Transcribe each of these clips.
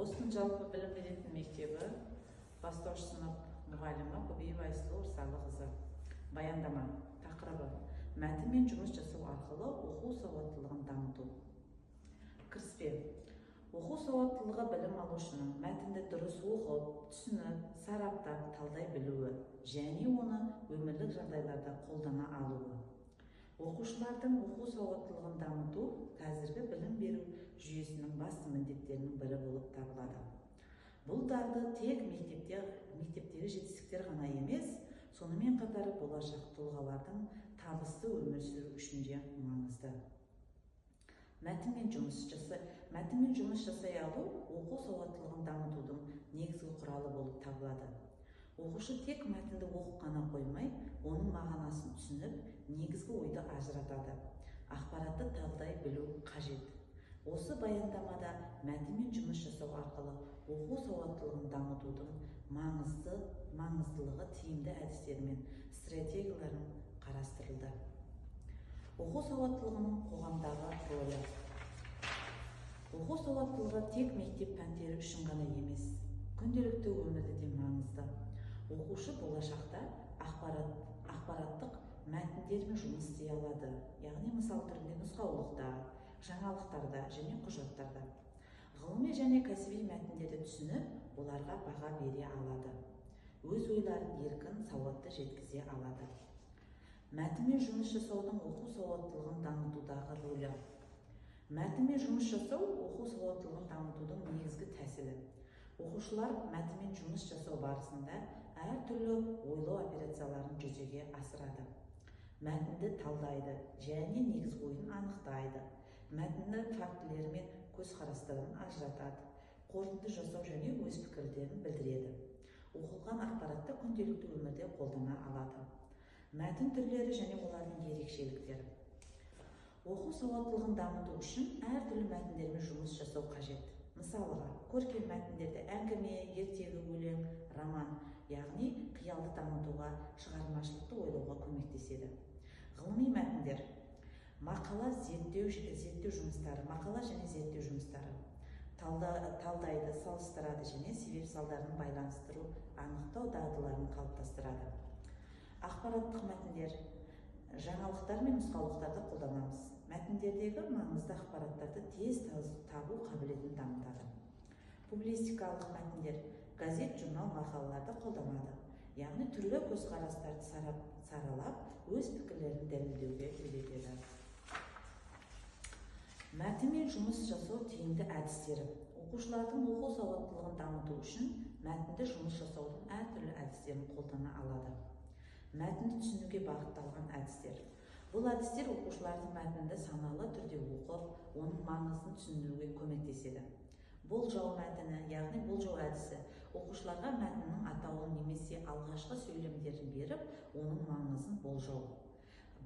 Бостон жалпы білім беретін мектебі бастауыш сынып мұғалімі Көбеев Айсұлу Ырсалықызы. Баяндама тақырыбы: мәтінмен жұмыс жасау арқылы оқу сауаттылығын дамыту. Кіріспе: оқу сауаттылығы білім алушының мәтінді дұрыс оқып, түсініп, сараптап, талдай білуі және оны өмірлік жағдайларда қолдана алуы. Оқушылардың оқу сауаттылығын дамыту қазіргі білім беру жүйесінің басты міндеттерінің бірі болып табылады. Бұл дағды тек мектептегі жетістіктер ғана емес, сонымен қатар болашақ тұлғалардың табысты өмір сүру үшін де маңызды. Мәтінмен жұмыс жасай алу оқу сауаттылығын дамытудың негізгі құралы болып табылады. Оқушы тек мәтінді оқып қана қоймай, оның мағынасын түсініп, негізгі ойды ажыратады. Ақпаратты талдай білу қажет. Осы баяндамада мәтінмен жұмыс жасау арқылы оқу сауаттылығын дамытудың маңыздылығы тиімді әдістері мен стратегияларын қарастырылды. Оқу сауаттылығының қоғамдағы рөлі. Оқу сауаттылығы тек мектеп пәндері үшін ғана емес, күнделікті өмірде де маңызды. Оқушы болашақта ақпараттық мәтіндермен жұмыс істей алады, яғни мысал түрінде нұсқаулықта, жаңалықтарда және құжаттарда. Ғылыми және кәсіби мәтіндерді түсініп, оларға баға бере алады. Өз ойларын еркін, сауатты жеткізе алады. Мәтінмен жұмыс жасаудың оқу сауаттылығын дамытудағы рөлі. Мәтінмен жұмыс жасау оқу сауаттылығын дамытудың негізгі тәсілі. Оқушылар мәтінмен жұмыс жасау барысында әртүрлі ойлау операцияларын жүзеге асырады. Мәтінді талдайды және негізгі ойын анықтайды. Мәтінді фактілері мен көзқарастарын ажыратады. Қорытынды жасау және өз пікірлерін білдіреді. Оқылған ақпаратты күнделікті өмірде қолдана алады. Мәтін түрлері және олардың ерекшеліктері. Оқу сауаттылығын дамыту үшін әртүрлі мәтіндермен жұмыс жасау қажет. Мысалға, көркем мәтіндерде әңгіме, ертегі өлең, роман, яғни қиялды дамытуға, шығармашылықты ойлауға көмектеседі. Ғылыми мәтіндер: мақала және зерттеу жұмыстары талдайды, салыстырады және себеп салдарын байланыстыру, анықтау дағдыларын қалыптастырады. Ақпараттық мәтіндер: жаңалықтар мен нұсқаулықтарды қолданамыз. Мәтіндердегі маңызды ақпараттарды тез табу қабілетін дамытады. Публистикалық мәтіндер: газет, журнал, мақалаларды қолданады. Яғни түрлі көзқарастарды саралап, өз пікірлерін дәлелдеуге үйретеді. Мәтінмен жұмыс жасау тиімді әдістері. Оқушылардың оқу сауаттылығын дамыту үшін мәтінді жұмыс жасаудың әртүрлі әдістерін қолдана алады. Мәтінді түсінуге бағытталған әдістер. Бұл әдістер оқушылардың мәтінді саналы түрде оқып, оның маңызын түсінуге көмектеседі. Болжау мәтіні, яғни болжау әдісі, оқушыларға мәтіннің атауын немесе алғашқы сөйлемдерін беріп, оның маңызын болжау.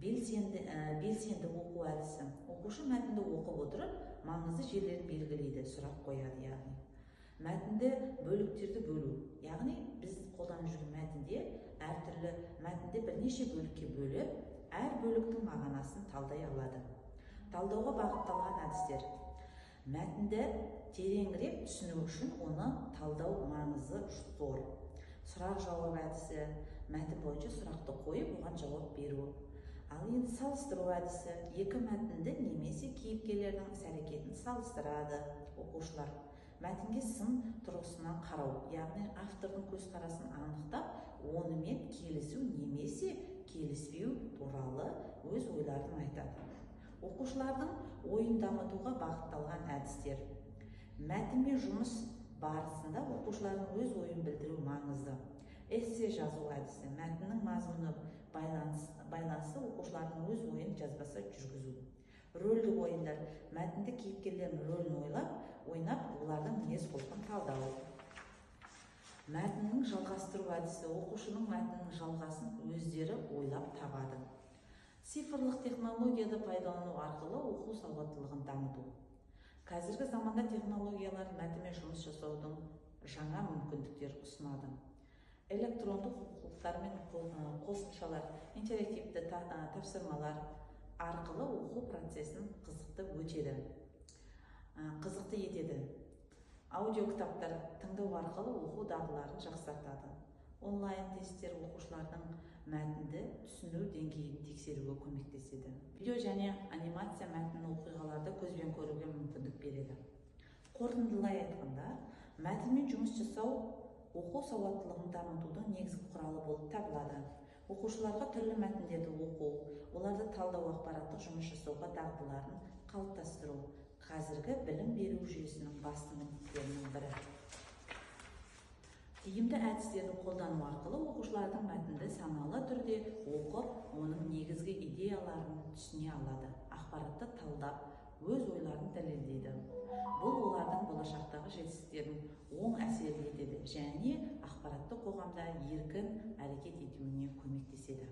Белсенді оқу әдісі. Оқушы мәтінді оқып отырып, маңызды жерлерін белгілейді, сұрақ қояды, яғни. Мәтінді бөліктерді бөлу, яғни біз қолданып жүрген мәтінді бірнеше бөлікке бөліп, әр бөліктің мағынасын талдай алады. Талдауға бағытталған әдістер. Мәтінді тереңірек түсіну үшін оны талдау маңызы зор. Сұрақ-жауап әдісі: мәтін бойынша сұрақты қойып, оған жауап беру. Ал енді салыстыру әдісі: екі мәтінді немесе кейіпкерлердің іс-әрекетін салыстырады. Оқушылар мәтінге сын тұрғысынан қарау, яғни автордың көзқарасын анықтап, онымен келісу немесе келіспеу туралы өз ойларын айтады. Оқушылардың ойын дамытуға бағытталған әдістер. Мәтінмен жұмыс барысында оқушылардың өз ойын білдіру маңызды. Эссе жазу әдісі: мәтіннің мазмұны байланысы оқушылардың өз ойын жазбаса жүргізу. Рөлдік ойындар: мәтінді кейіпкерлердің рөлін ойнап, олардың мінез-құлқын талдау. Мәтіннің жалғастыру әдісі: оқушының мәтіннің жалғасын өздері ойлап табады. Цифрлық технологияды пайдалану арқылы оқу сауаттылығын дамыту. Қазіргі заманда технологиялар мәтінмен жұмыс жасаудың жаңа мүмкіндіктер ұсынады. Электрондық оқулықтар мен қосымшалар, интерактивті тапсырмалар арқылы оқу процесін қызықты етеді. Аудио кітаптар тыңдау арқылы оқу дағдыларын жақсартады. Онлайн тесттер оқушылардың мәтінді түсіну деңгейін тексеруге көмектеседі. Видео және анимация мәтін оқиғаларды көзбен көруге мүмкіндік береді. Қорытындылай айтқанда, мәтінмен жұмыс жасау оқу сауаттылығын дамытудың негізгі құралы болып табылады. Оқушыларға түрлі мәтіндерді оқу, оларды талдау, ақпараттық жұмыс жасауға дағдыларын қалыптастыру қазіргі білім беру жүйесінің басты міндеттерінің бірі. Тиімді әдістерді қолдану арқылы оқушылардың мәтінді саналы түрде оқып, оның негізгі идеяларын түсіне алады, ақпаратты талдап, өз ойларын дәлелдейді. Бұл олардың болашақтағы жетістіктерін оң әсер етеді және ақпаратты қоғамда еркін әрекет етуіне көмектеседі.